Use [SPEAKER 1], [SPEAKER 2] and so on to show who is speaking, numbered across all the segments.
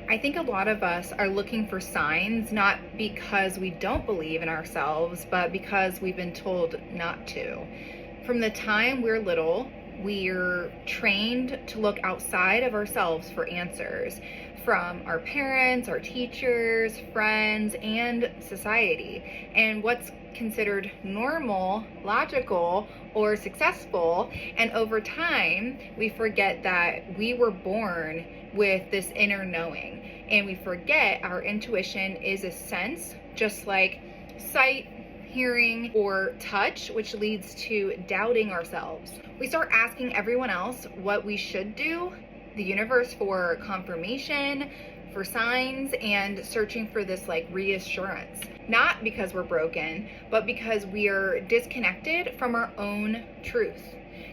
[SPEAKER 1] I think a lot of us are looking for signs, not because we don't believe in ourselves, but because we've been told not to. From the time we're little, we're trained to look outside of ourselves for answers from our parents, our teachers, friends, and society. And what's considered normal, logical, or successful. And over time, we forget that we were born with this inner knowing. And we forget our intuition is a sense, just like sight, hearing, or touch, which leads to doubting ourselves. We start asking everyone else what we should do, the universe for confirmation, for signs, and searching for this reassurance. Not because we're broken, but because we are disconnected from our own truth.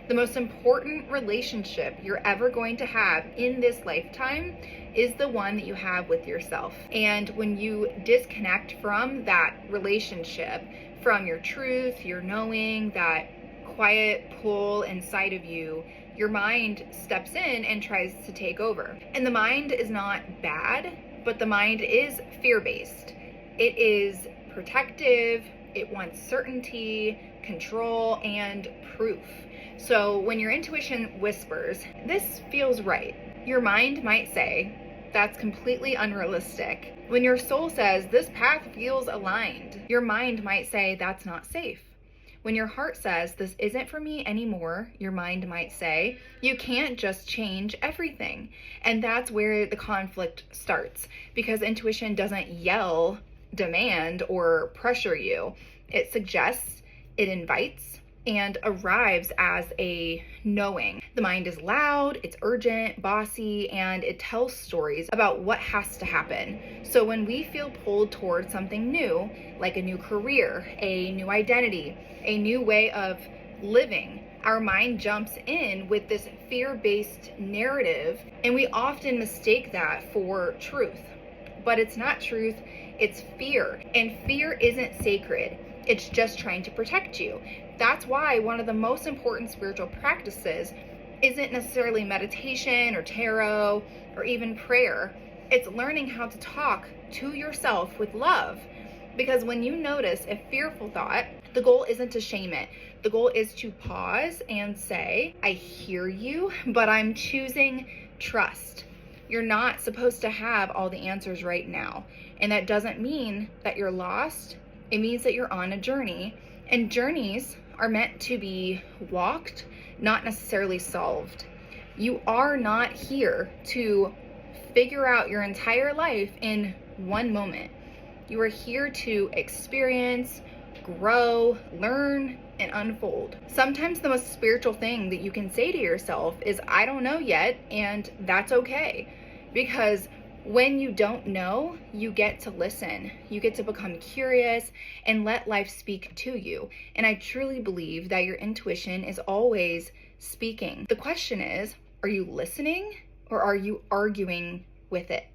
[SPEAKER 1] The most important relationship you're ever going to have in this lifetime is the one that you have with yourself. And when you disconnect from that relationship, from your truth, your knowing, that quiet pull inside of you, your mind steps in and tries to take over. And the mind is not bad, but the mind is fear-based. It is protective, it wants certainty, control, and proof. So when your intuition whispers, "This feels right," your mind might say, "That's completely unrealistic." When your soul says, "This path feels aligned," your mind might say, "That's not safe." When your heart says, "This isn't for me anymore," your mind might say, "You can't just change everything." And that's where the conflict starts, because intuition doesn't yell, demand, or pressure you. It suggests, it invites, and arrives as a knowing. The mind is loud, it's urgent, bossy, and it tells stories about what has to happen. So when we feel pulled towards something new, like a new career, a new identity, a new way of living, our mind jumps in with this fear-based narrative, and we often mistake that for truth. But it's not truth, it's fear. And fear isn't sacred. It's just trying to protect you. That's why one of the most important spiritual practices isn't necessarily meditation or tarot or even prayer. It's learning how to talk to yourself with love. Because when you notice a fearful thought, the goal isn't to shame it. The goal is to pause and say, "I hear you, but I'm choosing trust." You're not supposed to have all the answers right now. And that doesn't mean that you're lost. It means that you're on a journey. And journeys are meant to be walked, not necessarily solved. You are not here to figure out your entire life in one moment. You are here to experience, grow, learn, and unfold. Sometimes the most spiritual thing that you can say to yourself is, "I don't know yet," and that's okay. Because when you don't know, you get to listen. You get to become curious and let life speak to you. And I truly believe that your intuition is always speaking. The question is, are you listening or are you arguing with it?